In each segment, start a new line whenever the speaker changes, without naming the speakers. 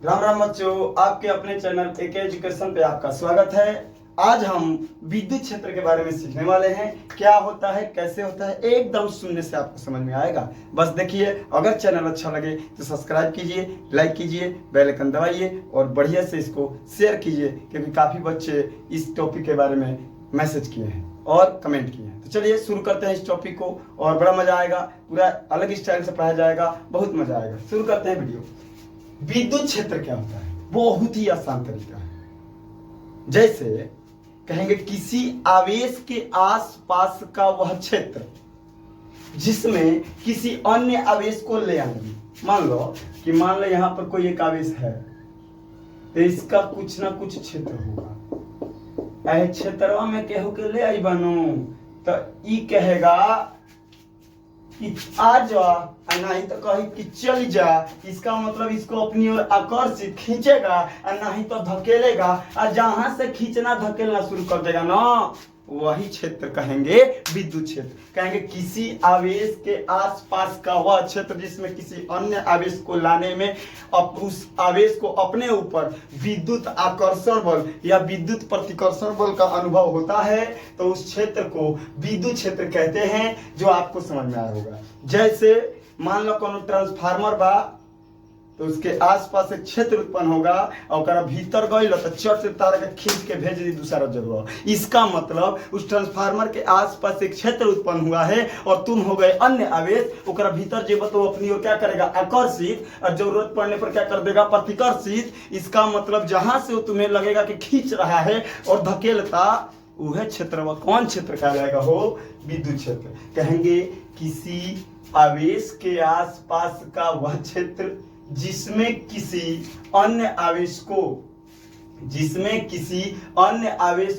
राम राम बच्चों, आपके अपने चैनल एके एजुकेशन पे आपका स्वागत है। आज हम विद्युत क्षेत्र के बारे में सीखने वाले हैं। क्या होता है, कैसे होता है, एकदम सुनने से आपको समझ में आएगा। बस देखिए, अगर चैनल अच्छा लगे तो सब्सक्राइब कीजिए, लाइक कीजिए, बेल आइकन दबाइए और बढ़िया से इसको शेयर कीजिए, क्योंकि काफ़ी बच्चे इस टॉपिक के बारे में मैसेज किए हैं और कमेंट किए हैं। तो चलिए शुरू करते हैं इस टॉपिक को, और बड़ा मजा आएगा। पूरा अलग स्टाइल से पढ़ाया जाएगा, बहुत मजा आएगा। शुरू करते हैं वीडियो। विद्युत क्षेत्र क्या होता है? बहुत ही आसान तरीका है। जैसे कहेंगे किसी आवेश के आसपास का वह क्षेत्र जिसमें किसी अन्य आवेश को ले आने में, मान लो यहां पर कोई एक आवेश है, तो इसका कुछ ना कुछ क्षेत्र होगा। ऐ क्षेत्रवा में केहू के ले आई बनो तो ई कहेगा कि आ जा, नहीं तो कही कि चल जा। इसका मतलब इसको अपनी ओर आकर्षित खींचेगा, नहीं तो धकेलेगा। और जहां से खींचना धकेलना शुरू कर देगा ना, वही क्षेत्र कहेंगे विद्युत क्षेत्र। कहेंगे किसी आवेश के आसपास का वह क्षेत्र जिसमें किसी अन्य आवेश को लाने में उस आवेश को अपने ऊपर विद्युत आकर्षण बल या विद्युत प्रतिकर्षण बल का अनुभव होता है, तो उस क्षेत्र को विद्युत क्षेत्र कहते हैं, जो आपको समझ में आया होगा। जैसे मान लो कोनो ट्रांसफार्मर बा, तो उसके आसपास एक क्षेत्र उत्पन्न होगा और भीतर गई तो चट से तार के खींच के भेज दी दूसरा जगह। इसका मतलब उस ट्रांसफार्मर के आसपास एक क्षेत्र उत्पन्न हुआ है और तुम हो गए अन्य आवेश, ओकरा भीतर जेब तो अपनी ओर क्या करेगा, आकर्षित, और जरूरत पड़ने पर क्या कर देगा, प्रतिकर्षित। इसका मतलब जहां से वो तुम्हें लगेगा कि खींच रहा है और धकेलता, वह क्षेत्र वह कौन क्षेत्र कहा जाएगा, हो विद्युत क्षेत्र। कहेंगे किसी आवेश के आसपास का वह क्षेत्र जिसमें किसी अन्य आवेश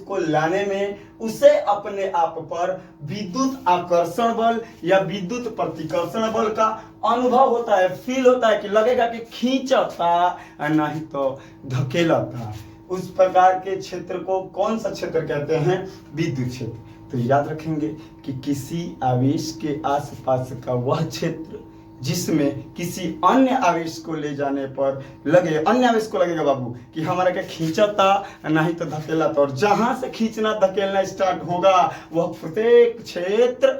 को लाने में उसे अपने आप पर विद्युत आकर्षण बल या विद्युत प्रतिकर्षण बल का अनुभव होता है, फील होता है, कि लगेगा कि खींचता नहीं तो धकेलता। उस प्रकार के क्षेत्र को कौन सा क्षेत्र कहते हैं, विद्युत क्षेत्र। तो याद रखेंगे कि किसी आवेश के आसपास का वह क्षेत्र जिसमें किसी अन्य आवेश को ले जाने पर लगे, अन्य आवेश को लगेगा बाबू कि हमारा क्या खींचता नहीं तो धकेलता, और जहां से खींचना धकेलना स्टार्ट होगा वह प्रत्येक क्षेत्र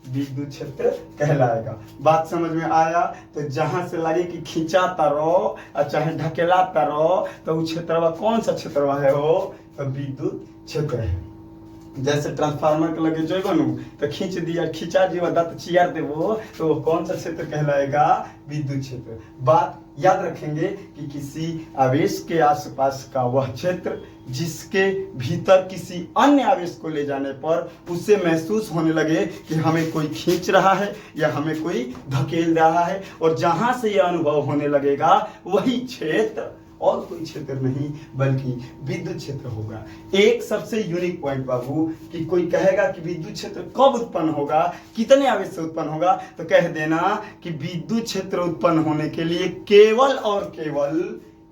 विद्युत क्षेत्र कहलाएगा। बात समझ में आया? तो जहां से लगे कि खींचाता रहो और चाहे धकेलाता रहो, तो वो क्षेत्र कौन सा क्षेत्र है, हो तो विद्युत क्षेत्र है। जैसे ट्रांसफार्मर के लगे जो बनू तो खींच दिया, खींचा जीवा दत्त चियार देवो, तो कौन सा क्षेत्र कहलाएगा, विद्युत क्षेत्र। बात याद रखेंगे कि किसी आवेश के आसपास का वह क्षेत्र जिसके भीतर किसी अन्य आवेश को ले जाने पर उसे महसूस होने लगे कि हमें कोई खींच रहा है या हमें कोई धकेल रहा है, और जहां से यह अनुभव होने लगेगा वही क्षेत्र और कोई क्षेत्र नहीं बल्कि विद्युत क्षेत्र होगा। एक सबसे यूनिक पॉइंट बाबू, कि कोई कहेगा कि विद्युत क्षेत्र कब उत्पन्न होगा, कितने आवेश से उत्पन्न होगा, तो कह देना कि विद्युत क्षेत्र उत्पन्न होने के लिए केवल और केवल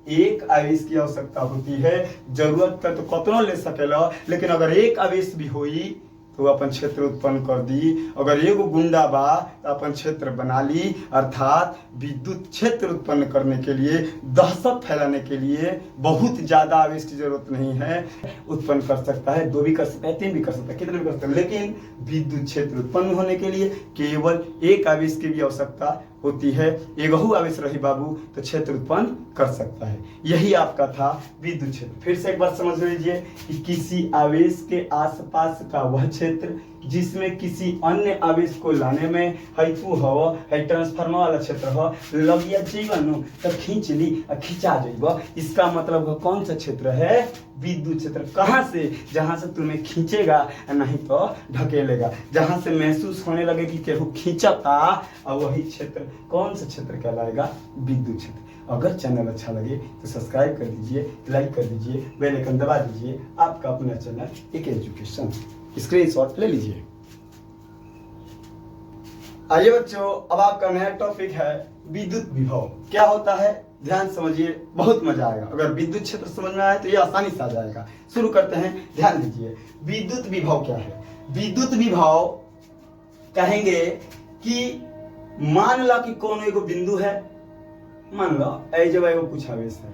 एक आवेश की आवश्यकता होती है। जरूरत का तो कतनो ले सकेला, लेकिन अगर एक आवेश भी होई तो अपन क्षेत्र उत्पन्न कर दी। अगर एगो गुंडा बा तो अपन क्षेत्र बना ली। अर्थात विद्युत क्षेत्र उत्पन्न करने के लिए, दहशत फैलाने के लिए बहुत ज्यादा आवेश की जरूरत नहीं है। उत्पन्न कर सकता है, 2 भी कर सकता है, 3 भी कर सकता है, कितने भी कर सकता है, लेकिन विद्युत क्षेत्र उत्पन्न होने के लिए केवल एक आवेश की भी आवश्यकता होती है। एगो आवेश रही बाबू तो क्षेत्र उत्पन्न कर सकता है। यही आपका था विद्युत क्षेत्र। फिर से एक बार समझ लीजिए कि किसी आवेश के आसपास का वह क्षेत्र जिसमें किसी अन्य आवेश को लाने में है ट्रांसफार्मर वाला क्षेत्र हो, लगिया जीवन तो खींच ली और खिंचा जाइब। इसका मतलब कौन सा क्षेत्र है, विद्युत क्षेत्र। कहां से, जहां से तुम्हें खींचेगा नहीं तो ढकेलेगा, जहां से महसूस होने लगे कि केहू खींचता, और वही क्षेत्र कौन सा क्षेत्र कहलाएगा, विद्युत क्षेत्र। अगर चैनल अच्छा लगे तो सब्सक्राइब कर दीजिए, लाइक कर दीजिए, बेल आइकन दबा दीजिए। आपका अपना चैनल एके एजुकेशन। स्क्रीनशॉट ले लीजिए। आइए बच्चों, अब आपका नया टॉपिक है विद्युत विभव। क्या होता है, ध्यान समझिए, बहुत मजा आएगा। अगर विद्युत क्षेत्र समझ में आए तो ये आसानी से आ जाएगा। शुरू करते हैं, ध्यान दीजिए। विद्युत विभव क्या है? विद्युत विभव कहेंगे कि मान ला कि कौन एगो बिंदु है, मान लो जब एगो कुछ आवेश है,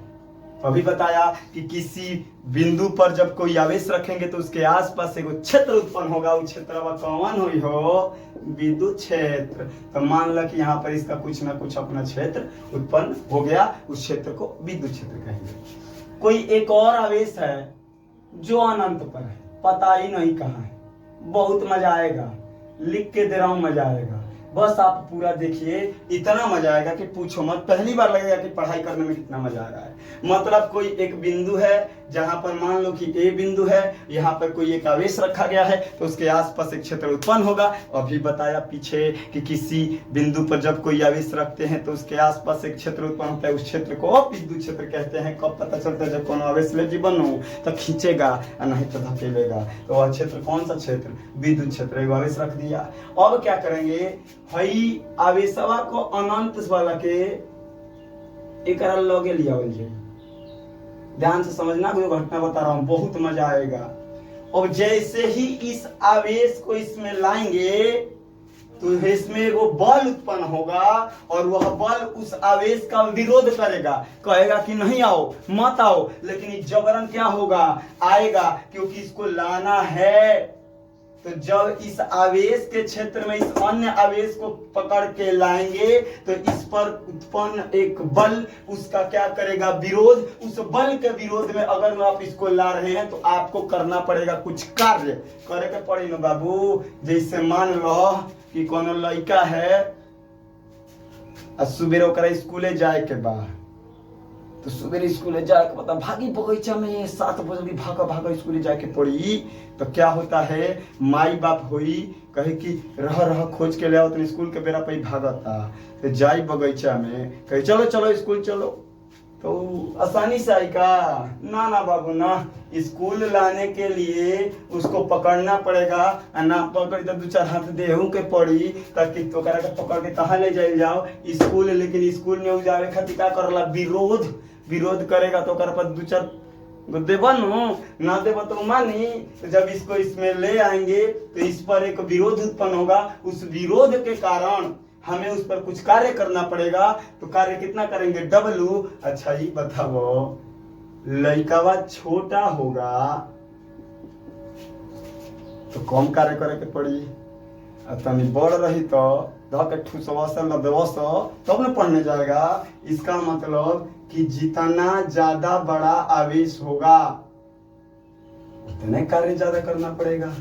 तो अभी बताया कि किसी बिंदु पर जब कोई आवेश रखेंगे तो उसके आसपास एगो क्षेत्र उत्पन्न होगा। वो क्षेत्र कौन हुई हो? विद्युत क्षेत्र। तो मान लो कि यहाँ पर इसका कुछ ना कुछ अपना क्षेत्र उत्पन्न हो गया, उस क्षेत्र को विद्युत क्षेत्र कहेंगे। कोई एक और आवेश है जो अनंत पर है, पता ही नहीं कहाँ है, बहुत मजा आएगा, लिख के दे रहा हूं, मजा आएगा, बस आप पूरा देखिए, इतना मजा आएगा कि पूछो मत। पहली बार लगेगा कि पढ़ाई करने में कितना मजा आ रहा है। मतलब कोई एक बिंदु है जहां पर मान लो कि ए बिंदु है, यहाँ पर कोई एक आवेश रखा गया है, तो उसके आसपास एक क्षेत्र उत्पन्न होगा। अभी बताया पीछे कि किसी बिंदु पर जब कोई आवेश रखते हैं तो उसके आसपास एक क्षेत्र उत्पन्न होता है, उस क्षेत्र को विद्युत क्षेत्र कहते हैं। कब पता चलता है? जब कोनो आवेश ले जीवन हो तो खींचेगा और नहीं तो धकेलेगा। तो वह क्षेत्र कौन सा क्षेत्र? विद्युत क्षेत्र। एक आवेश रख दिया। अब क्या करेंगे? हई आवेशवा को अनंत वाला के एक लगे लिया। ध्यान से समझना, कोई घटना बता रहा हूं, बहुत मजा आएगा। और जैसे ही इस आवेश को इसमें लाएंगे तो इसमें एगो बल उत्पन्न होगा और वह बल उस आवेश का विरोध करेगा, कहेगा कि नहीं आओ, मत आओ, लेकिन जबरन क्या होगा? आएगा, क्योंकि इसको लाना है। तो जब इस आवेश के क्षेत्र में इस अन्य आवेश को पकड़ के लाएंगे तो इस पर उत्पन्न एक बल उसका क्या करेगा? विरोध। उस बल के विरोध में अगर आप इसको ला रहे हैं तो आपको करना पड़ेगा कुछ कार्य, करे के पड़ी ना बाबू। जैसे मान लो कि कोनो लड़का है, सुबह ओकरा स्कूले जाए के बाद, तो सुबह स्कूल जाके पता भागी बगीचा में 7 बजे भागा भागा स्कूल जाके पड़ी। तो क्या होता है? माई बाप होई कहे कि रह रह खोज के ले आओ, तो स्कूल के बेरा पे भागता, तो जाई बगीचा में कहे चलो चलो स्कूल चलो, तो आसानी से आई का? ना ना बाबू ना, स्कूल लाने के लिए उसको पकड़ना पड़ेगा, ना पकड़ तो 2-4 हाथ देहू के पड़ी, ताकि तो करा के पकड़ के कहाँ ले जाए जाओ स्कूल। लेकिन स्कूल में जावे खातिर क्या करला? विरोध करेगा, तो कर पर 2-4 देवा ना देवा तो मानी। तो जब इसको इसमें ले आएंगे तो इस पर एक विरोध उत्पन्न होगा। उस विरोध के कारण हमें उस पर कुछ कार्य करना पड़ेगा। तो कार्य कितना करेंगे? W। अच्छा ये बताओ, लड़कावा छोटा होगा तो कम कार्य करे के पड़ी, तनी बड़ रही तो धके ठुसवा से लदवस तब न पढ़ने जाएगा। इसका मतलब कि जितना ज्यादा बड़ा आवेश होगा उतने कार्य ज्यादा करना पड़ेगा।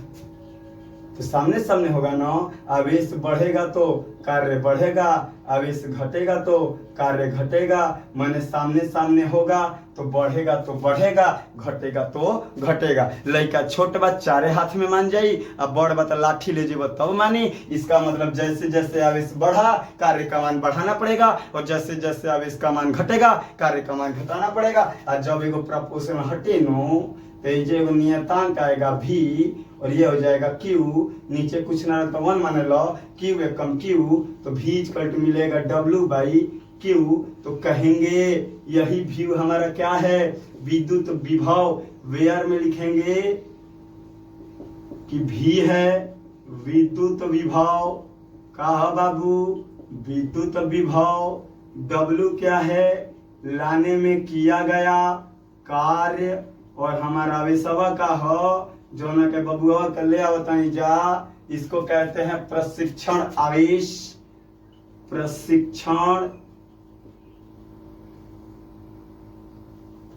तो सामने सामने होगा ना, आवेश बढ़ेगा तो कार्य बढ़ेगा, आवेश घटेगा तो कार्य घटेगा। माने सामने सामने होगा तो बढ़ेगा तो बढ़ेगा, घटेगा तो घटेगा। लड़का छोट बा 4 हाथ में मान जाई, अब बड़ बा लाठी ले जेब तब मानी। इसका मतलब जैसे जैसे आवेश बढ़ा कार्य का मान बढ़ाना पड़ेगा, और जैसे जैसे आवेश का मान घटेगा कार्य का मान घटाना पड़ेगा। और जब एगो प्रपोर्शन हटे नो तो ये एगो नियतांक आएगा V और ये हो जाएगा Q। नीचे कुछ ना तो 1 मान लो, Q एकम Q, तो V इक्वल टू मिलेगा W/Q। तो कहेंगे यही V हमारा क्या है? विद्युत विभव। वेयर में लिखेंगे कि V है विद्युत विभव। कहा बाबू? विद्युत विभव। W क्या है? लाने में किया गया कार्य। और हमारा आवेशवा का हो जो न के बबुआ के ले आवतानी जा, इसको कहते हैं प्रशिक्षण आवेश। प्रशिक्षण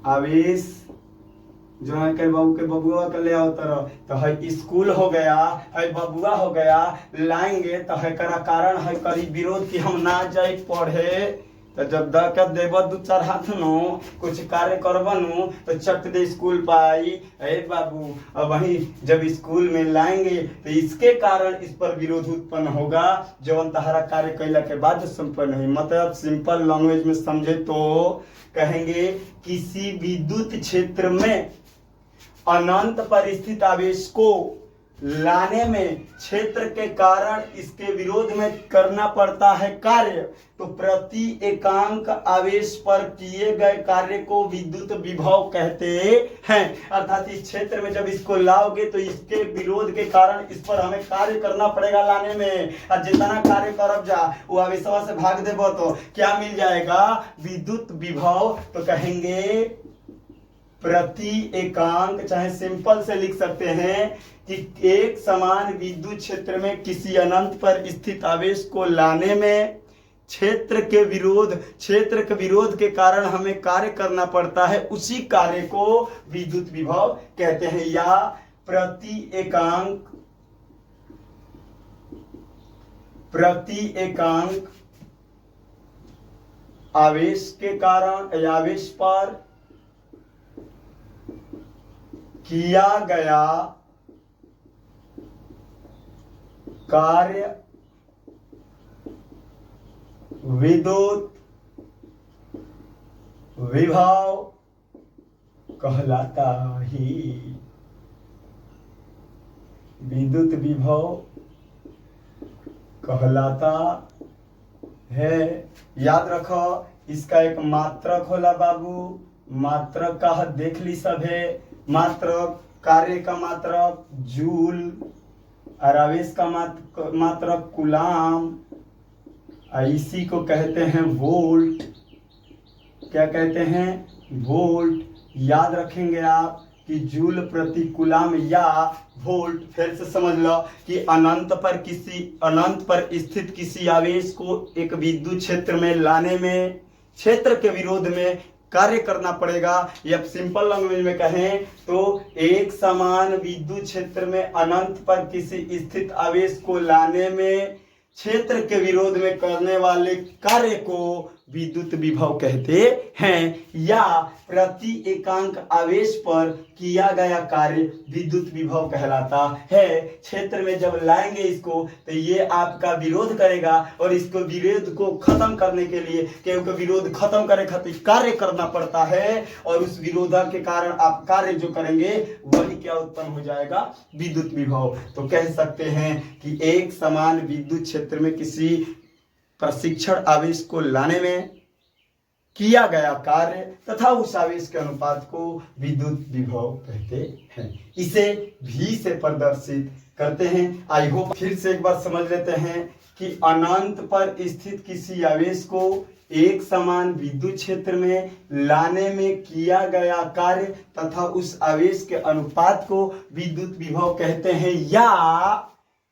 आवेश जो है के बाबू के बबुआ के ले आवता तो है स्कूल हो गया, है बबुआ हो गया, लाएंगे तो है करा कारण है करी विरोध कि हम ना जाए पढ़े। तो जब दे देव 2-4 हाथ नो कुछ कार्य करबनु तो चट दे स्कूल पाई। अरे बाबू अब वही जब स्कूल में लाएंगे तो इसके कारण इस पर विरोध उत्पन्न होगा, जब तहरा कार्य कैला के बाद संपन्न हुई। मतलब सिंपल लैंग्वेज में समझे तो कहेंगे किसी विद्युत क्षेत्र में अनंत पर स्थित आवेश को लाने में क्षेत्र के कारण इसके विरोध में करना पड़ता है कार्य, तो प्रति एकांक आवेश पर किए गए कार्य को विद्युत विभव कहते हैं। अर्थात इस क्षेत्र में जब इसको लाओगे तो इसके विरोध के कारण इस पर हमें कार्य करना पड़ेगा लाने में, और जितना कार्य करब जा वो आवेशवा से भाग देबो तो क्या मिल जाएगा, विद्युत विभव। तो कहेंगे प्रति एकांक, चाहे सिंपल से लिख सकते हैं कि एक समान विद्युत क्षेत्र में किसी अनंत पर स्थित आवेश को लाने में क्षेत्र के विरोध के कारण हमें कार्य करना पड़ता है, उसी कार्य को विद्युत विभव कहते हैं। या प्रति एकांक आवेश के कारण आवेश पर किया गया कार्य विद्युत विभव कहलाता ही। विद्युत विभव कहलाता है। याद रखो, इसका एक मात्रक होला बाबू, मात्रक का देख ली सब है। मात्रक, कार्य का मात्रक जूल, और आवेश का मात्रक कूलाम, इसी को कहते हैं वोल्ट। क्या कहते हैं, वोल्ट। याद रखेंगे आप कि जूल प्रति कूलाम या वोल्ट। फिर से समझ लो कि अनंत पर स्थित किसी आवेश को एक विद्युत क्षेत्र में लाने में क्षेत्र के विरोध में कार्य करना पड़ेगा। या सिंपल लैंग्वेज में कहें तो एक समान विद्युत क्षेत्र में अनंत पर किसी स्थित आवेश को लाने में क्षेत्र के विरोध में करने वाले कार्य को विद्युत विभव कहते हैं। या प्रति एकांक आवेश पर किया गया कार्य विद्युत विभव कहलाता है। क्षेत्र में जब लाएंगे इसको तो ये आपका विरोध करेगा, और इसको विरोध को खत्म करने के लिए, क्योंकि विरोध खत्म करने खातिर कार्य करना पड़ता है, और उस विरोध के कारण आप कार्य जो करेंगे वही क्या उत्पन्न हो जाएगा, विद्युत विभव। तो कह सकते हैं कि एक समान विद्युत क्षेत्र में किसी प्रशिक्षण आवेश को लाने में किया गया कार्य तथा उस आवेश के अनुपात को विद्युत विभव कहते हैं। इसे भी से प्रदर्शित करते हैं। आई होप फिर से एक बार समझ लेते हैं कि अनंत पर स्थित किसी आवेश को एक समान विद्युत क्षेत्र में लाने में किया गया कार्य तथा उस आवेश के अनुपात को विद्युत विभव कहते हैं। या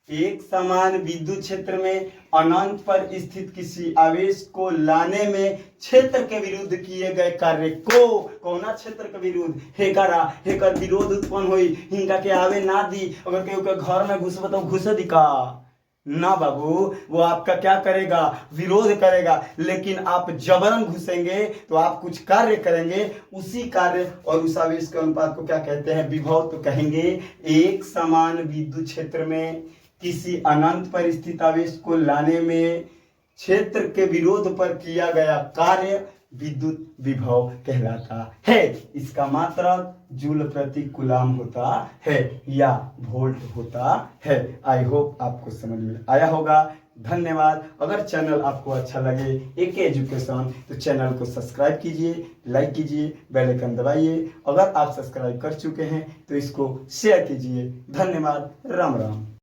एक समान विद्युत क्षेत्र में अनंत पर स्थित किसी आवेश को लाने में क्षेत्र के विरुद्ध किए गए कार्य को, कौना क्षेत्र के विरुद्ध, हेकर विरोध उत्पन्न हुई, हिंगा के आवे ना दी। अगर केहू के घर में घुसबो तो घुसे दी का ना बाबू, वो आपका क्या करेगा, विरोध करेगा। लेकिन आप जबरन घुसेंगे तो आप कुछ कार्य करेंगे, उसी कार्य और उस आवेश के अनुपात को क्या कहते हैं, विभव। तो कहेंगे एक समान विद्युत क्षेत्र में किसी अनंत पर स्थित आवेश को लाने में क्षेत्र के विरोध पर किया गया कार्य विद्युत विभव कहलाता है। इसका मात्रक जूल प्रति कूलाम होता है या वोल्ट होता है। आई होप आपको समझ में आया होगा। धन्यवाद। अगर चैनल आपको अच्छा लगे AK एजुकेशन तो चैनल को सब्सक्राइब कीजिए, लाइक कीजिए, बेल आइकन दबाइए। अगर आप सब्सक्राइब कर चुके हैं तो इसको शेयर कीजिए। धन्यवाद। राम राम।